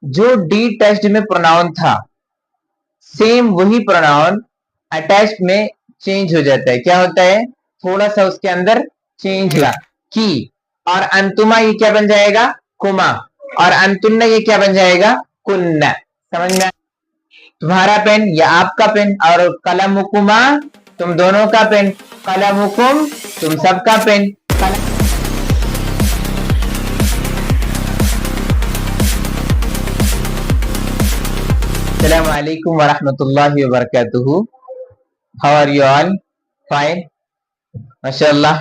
जो D test में pronoun था सेम वही प्रोनाउन अटैच में चेंज हो जाता है। क्या होता है? थोड़ा सा उसके अंदर चेंज हुआ। की और अंतुमा ये क्या बन जाएगा? कुमा। और अंतुन्ना ये क्या बन जाएगा? कुन्ना। समझ में? तुम्हारा पेन या आपका पेन और कलमुकुमा तुम दोनों का पेन, कलमुकुम तुम सबका पेन। अस्सलामुअलैकुम वरहमतुल्लाहि वबरकातुहू। How are you all? Fine, माशाअल्लाह।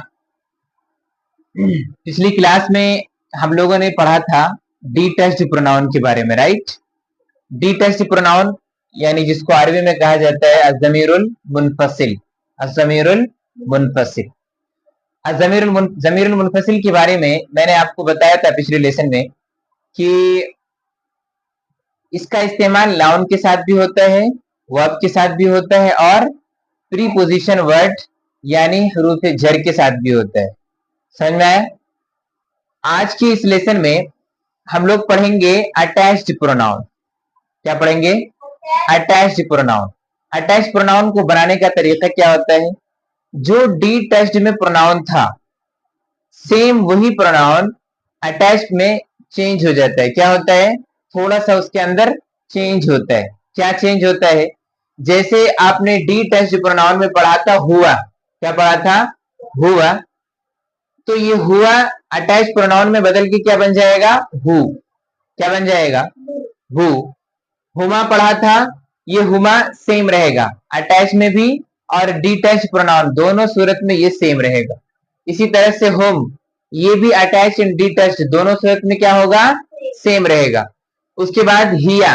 पिछली क्लास में हम लोगों ने पढ़ा था डी टेस्ट प्रोनाउन के बारे में, राइट? डी टेस्ट प्रोनाउन यानी जिसको अरबी में कहा जाता है अज़मीरुल मुनफसिल। अज़मीरुल मुनफसिल। ज़मीरुल मुनफसिल के बारे में मैंने आपको बताया था पिछले लेसन में कि इसका इस्तेमाल नाउन के साथ भी होता है, वर्ब के साथ भी होता है और प्रीपोजिशन वर्ड यानी हरूफ जर के साथ भी होता है। समझ में आया? आज के इस लेसन में हम लोग पढ़ेंगे अटैच्ड प्रोनाउन। क्या पढ़ेंगे? Attached pronoun. अटैच्ड प्रोनाउन को बनाने का तरीका क्या होता है? जो डी टेस्ट में प्रोनाउन था सेम वही प्रोनाउन अटैच में चेंज हो जाता है। क्या होता है? थोड़ा सा उसके अंदर चेंज होता है। क्या चेंज होता है? जैसे आपने डी टेस्ट प्रोनाउन में पढ़ा था हुआ। क्या पढ़ा था? हुआ। तो ये हुआ अटैच प्रोनाउन में बदल के क्या बन जाएगा? हु। क्या बन जाएगा? हु। हुमा पढ़ा था, ये हुमा सेम रहेगा अटैच में भी और डिटैच प्रोनाउन दोनों सूरत में ये सेम रहेगा। इसी तरह से हुम ये भी अटैच एंड डिटैच दोनों सूरत में क्या होगा? सेम रहेगा। उसके बाद हिया,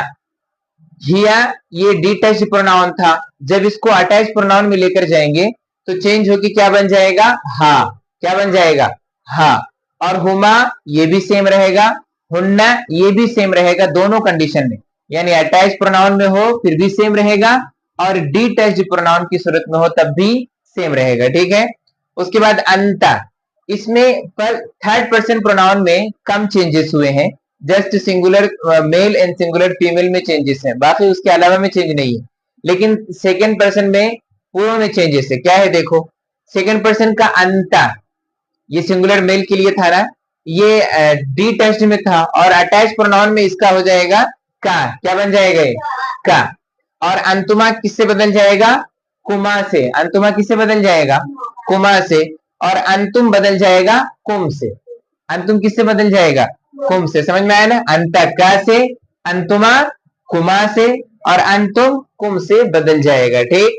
हिया ये डिटैच प्रोनाउन था, जब इसको अटैच प्रोनाउन में लेकर जाएंगे तो चेंज होके क्या बन जाएगा? हा। क्या बन जाएगा? हा। और हुमा ये भी सेम रहेगा, हुन्ना ये भी सेम रहेगा दोनों कंडीशन में, यानी अटैच प्रोनाउन में हो फिर भी सेम रहेगा और डिटैच प्रोनाउन की सूरत में हो तब भी सेम रहेगा। ठीक है? उसके बाद अंता, इसमें पर थर्ड पर्सन प्रोनाउन में कम चेंजेस हुए हैं, just singular male and singular female में चेंजेस हैं, बाकी उसके अलावा में चेंज नहीं है। लेकिन सेकेंड पर्सन में पूर्व में चेंजेस है। क्या है? देखो, सेकेंड पर्सन का अंता ये सिंगुलर मेल के लिए था ना, ये डी टेस्ट में था और अटैच प्रोनाउन में इसका हो जाएगा का। क्या बन जाएगा? का। और अंतुमा किससे बदल जाएगा? कुमा से। अंतुमा किससे बदल जाएगा? कुमा से। और अंतुम बदल जाएगा कुम से। अंतुम किससे बदल जाएगा? कुम से। समझ में आया ना? अंता का से, अंतुमा कुमा से और अंतुम कुम से बदल जाएगा। ठीक,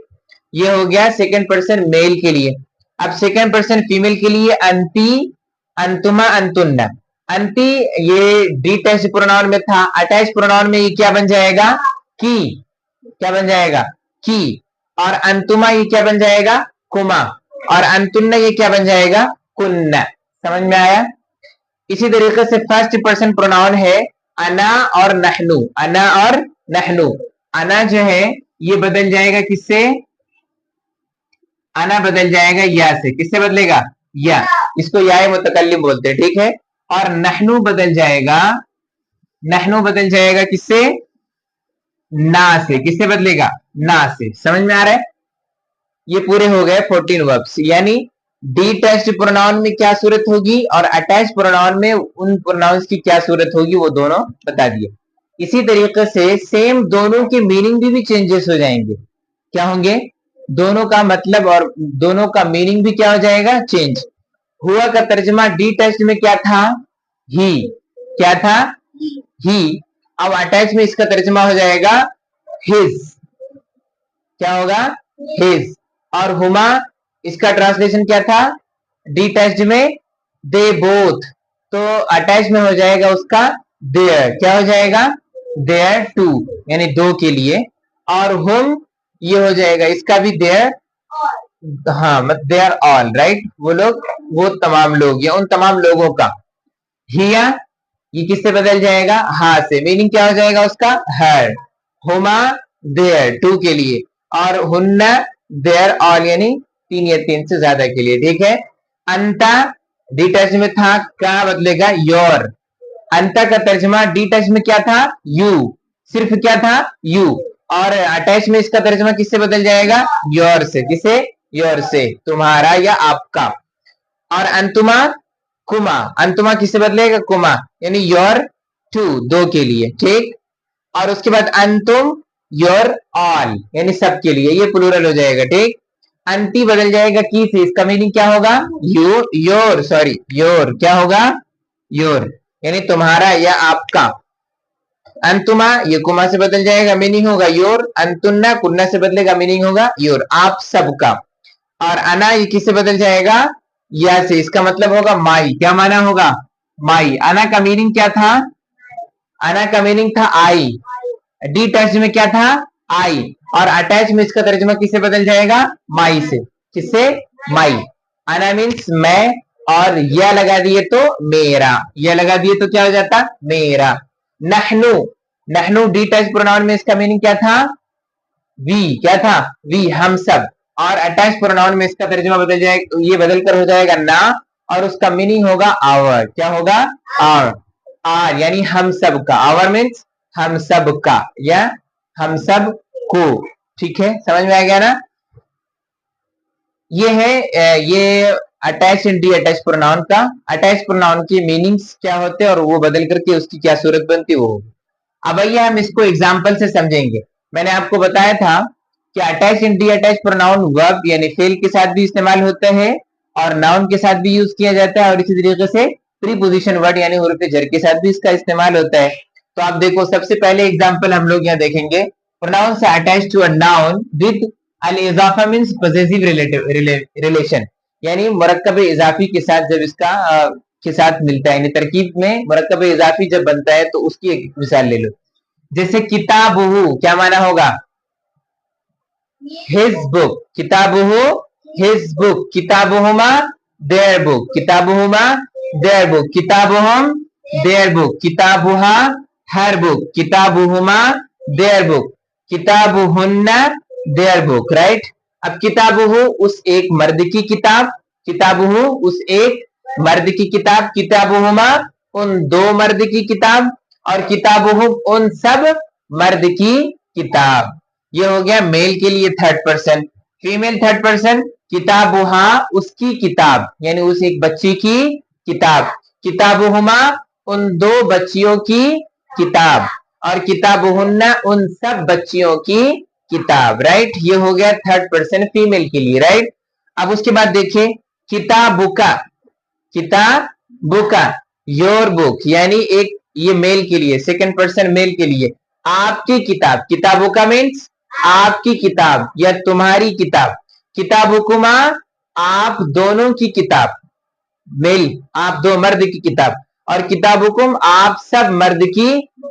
ये हो गया सेकेंड पर्सन मेल के लिए। अब सेकेंड पर्सन फीमेल के लिए अंती, अंतुमा, अंतुन्ना। अंती ये डी टेस्ट प्रोनाउन में था, अटैच प्रोनाउन में ये क्या बन जाएगा? की। क्या बन जाएगा? की। और अंतुमा ये क्या बन जाएगा? कुमा। और अंतुन्ना ये क्या बन जाएगा? कुन्ना। समझ में आया? इसी तरीके से फर्स्ट पर्सन प्रोनाउन है अना और नहनु। अना और नहनु। अना जो है ये बदल जाएगा किससे? अना बदल जाएगा या से। किससे बदलेगा? या। इसको या मुतकल्लिम बोलते हैं। ठीक है? और नहनु बदल जाएगा, नहनु बदल जाएगा किससे? ना से। किससे बदलेगा? ना से। समझ में आ रहा है? ये पूरे हो गए 14 वर्ब्स, यानी डी टेस्ट प्रोनाउन में क्या सूरत होगी और अटैच प्रोनाउन में उन प्रोनाउंस की क्या सूरत होगी वो दोनों बता दिए। इसी तरीके से सेम दोनों के मीनिंग भी चेंजेस हो जाएंगे। क्या होंगे? दोनों का मतलब और दोनों का मीनिंग भी क्या हो जाएगा? चेंज। हुआ का तर्जमा डी टेस्ट में क्या था? ही। क्या था? ही। अब अटैच में इसका तर्जमा हो जाएगा हिज। क्या होगा? हिज। और हुमा इसका ट्रांसलेशन क्या था? डी टेस्ट में दे बोथ, तो अटैच में हो जाएगा उसका देयर। क्या हो जाएगा? देयर टू, यानी दो के लिए। और हुम ये हो जाएगा इसका भी देयर, हाँ मत देयर ऑल, राइट? वो लोग, वो तमाम लोग या उन तमाम लोगों का। हिया ये किससे बदल जाएगा? हा से। मीनिंग क्या हो जाएगा उसका? हर। हुमा देयर टू के लिए और हुन्ना देयर ऑल, यानी तीन या तीन से ज्यादा के लिए। ठीक है? अंता डिटैच में था, का बदलेगा योर। अंता का तर्जमा डी टच में क्या था, यू, सिर्फ क्या था, यू, और अटैच में इसका तर्जमा किससे बदल जाएगा, योर से, किसे, योर से, तुम्हारा या आपका। और अंतुमा कुमा, अंतुमा किससे बदलेगा, कुमा, यानी योर टू, दो के लिए, ठीक। और उसके बाद अंतुम योर ऑल, यानी सब के लिए, ये प्लूरल हो जाएगा, ठीक। अंति बदल जाएगा की से, इसका मीनिंग क्या होगा, यू, योर, सॉरी योर, क्या होगा, योर, यानी तुम्हारा या आपका। अंतुमा ये कुमा से बदल जाएगा, मीनिंग होगा योर। अंतुन्ना कुन्ना से बदलेगा, मीनिंग होगा योर, आप सबका। और अना ये किससे बदल जाएगा, या से, इसका मतलब होगा माई, क्या माना होगा, माई। अना का मीनिंग क्या था, अना का मीनिंग था आई, डी टच में क्या था, आई, और अटैच में इसका तर्जुमा किससे बदल जाएगा, माई से, किससे, माई। अना मीन्स मैं, और यह लगा दिए तो मेरा, यह लगा दिए तो क्या हो जाता, मेरा। नहनु, नहनु डी टच प्रोनाउन में इसका मीनिंग क्या था, वी, क्या था, वी, हम सब। और अटैच प्रोनाउन में इसका तर्जुमा बदल जाएगा, ये बदल कर हो जाएगा ना, और उसका मीनिंग होगा आवर, क्या होगा, आवर, आर यानी हम सब का, आवर मीन्स हम सब का या हम सब को, ठीक है, समझ में आ गया ना। ये है ये attach and D attach pronoun का, अटैच प्रोनाउन की मीनिंग्स क्या होते हैं और वो बदल करके उसकी क्या सूरत बनती है वो होगी। अब आइए हम इसको एग्जाम्पल से समझेंगे। मैंने आपको बताया था कि attach and D attach pronoun verb यानी फेल के साथ भी इस्तेमाल होता है और नाउन के साथ भी यूज किया जाता है, और इसी तरीके से प्रीपोजिशन वर्ड यानी हुरूफ जर के साथ भी इसका इस्तेमाल होता है। तो आप देखो, सबसे पहले एग्जाम्पल हम लोग यहाँ देखेंगे, प्रोनाउन से attach to a noun with अल इजाफा मींस पॉसेसिव रिलेशन, यानी मुरक्कब इजाफी के साथ जब इसका के साथ मिलता है, यानी तरकीब में मुरक्कब इजाफी जब बनता है, तो उसकी एक मिसाल ले लो। जैसे किताबुहु, क्या माना होगा, हिज बुक, किताबुहु हिज बुक, किताबुहुमा देयर बुक, किताबुहुमा देयर बुक, किताबुहुम देयर बुक, किताबुहा हर बुक, किताबुहुमा देयर बुक, किताबुहुन्ना देयर बुक, राइट। अब किताबुहु उस एक मर्द की किताब, किताबुहु उस एक मर्द की किताब, किताबुहुमा उन दो मर्द की किताब, और किताबुहुम उन सब मर्द की किताब। ये हो गया मेल के लिए third person. Female third person, किताबुहा उसकी किताब, यानी उस एक बच्ची की किताब, किताबुहुमा उन दो बच्चियों की किताब, और किताबुहुन्ना उन सब बच्चियों की किताब, राइट। ये हो गया थर्ड पर्सन फीमेल के लिए, राइट। अब उसके बाद देखिए किताबुका, किताबुका योर बुक, यानी एक ये मेल के लिए, सेकंड पर्सन मेल के लिए, आपकी किताब, किताबुका मीन्स आपकी किताब या तुम्हारी किताब, किताबुकुमा आप दोनों की किताब, मेल आप दो मर्द की किताब, और किताबुकुम आप सब मर्द की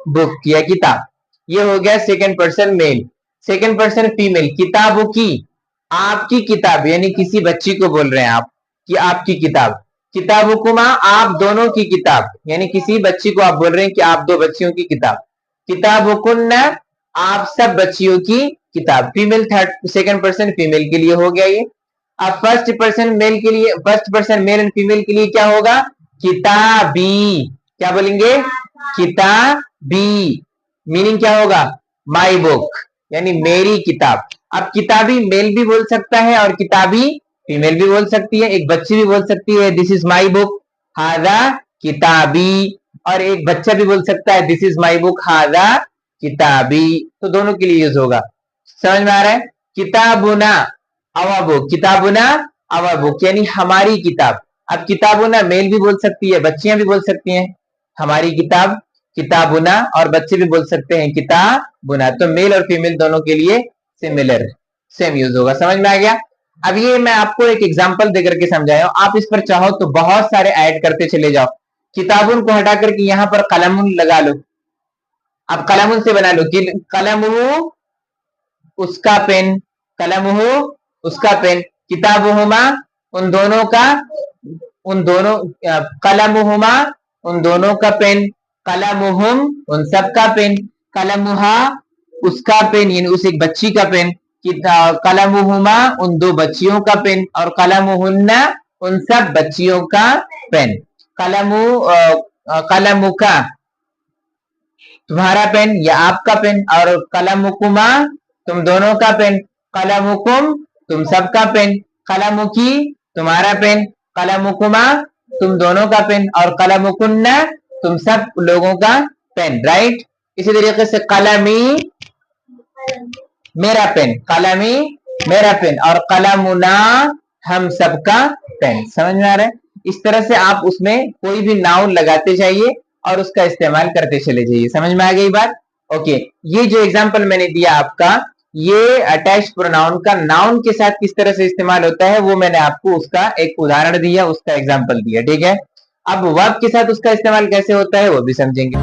बुक या किताब। ये हो गया second person male. Second person female, किताबुकी आपकी किताब, यानी किसी बच्ची को बोल रहे हैं आप कि आपकी किताब, किताबुकुमा आप दोनों की किताब, यानी किसी बच्ची को आप बोल रहे हैं कि आप दो बच्चियों की किताब, किताबुकुन्ना आप सब बच्चियों की किताब। Female third second person female के लिए हो गया ये। अब फर्स्ट पर्सन मेल के लिए, first person male and female के लिए क्या होगा, किताबी, क्या बोलेंगे, किताबी, मीनिंग क्या होगा, माई बुक, यानी मेरी किताब। अब किताबी मेल भी बोल सकता है और किताबी फीमेल भी बोल सकती है, एक बच्ची भी बोल सकती है दिस इज माई बुक हाजा किताबी, और एक बच्चा भी बोल सकता है दिस इज माई बुक हाजा किताबी, तो दोनों के लिए यूज होगा। समझ में आ रहा है, किताबुना आवर बुक, किताबुना आवर बुक यानी हमारी किताब। अब किताबुना मेल भी बोल सकती है, बच्चियां भी बोल सकती हैं हमारी किताब, किताबुना, और बच्चे भी बोल सकते हैं किताबुना, तो मेल और फीमेल दोनों के लिए सिमिलर सेम यूज होगा। समझ में आ गया। अब ये मैं आपको एक एग्जांपल देकर के समझाया हूं, आप इस पर चाहो तो बहुत सारे ऐड करते चले जाओ। किताबुन को हटा करके यहां पर कलमुन लगा लो, अब कलमुन से बना लो कि कलमुहु उसका पेन, कलमुहु उसका पेन, किताबुहुमा उन दोनों का, उन दोनों, कलमुहुमा उन दोनों का पेन, कलमुहुम उन सब का पेन, कलमुहा उसका पेन यानी उस एक बच्ची का पेन, कलमुहुमा उन दो बच्चियों का पेन, और कलमुहुन्ना उन सब बच्चियों का पेन। कलमु कलमुका तुम्हारा पेन या आपका पेन, और कलमुकुमा तुम दोनों का पेन, कलमुकुम तुम सबका पेन, कलमुकी तुम्हारा पेन, कलमुकुमा तुम दोनों का पेन, और कलमुकुन्ना तुम सब लोगों का पेन, राइट। इसी तरीके से कलमी मेरा पेन, कलमी मेरा पेन, और कलमुना हम सबका पेन। समझ में आ रहा है? इस तरह से आप उसमें कोई भी नाउन लगाते जाइए और उसका इस्तेमाल करते चले जाइए। समझ में आ गई बात? ओके, ये जो एग्जांपल मैंने दिया आपका, ये अटैच प्रोनाउन का नाउन के साथ किस तरह से इस्तेमाल होता है वो मैंने आपको उसका एक उदाहरण दिया, उसका एग्जांपल दिया, ठीक है। अब वर्ब के साथ उसका इस्तेमाल कैसे होता है वो भी समझेंगे।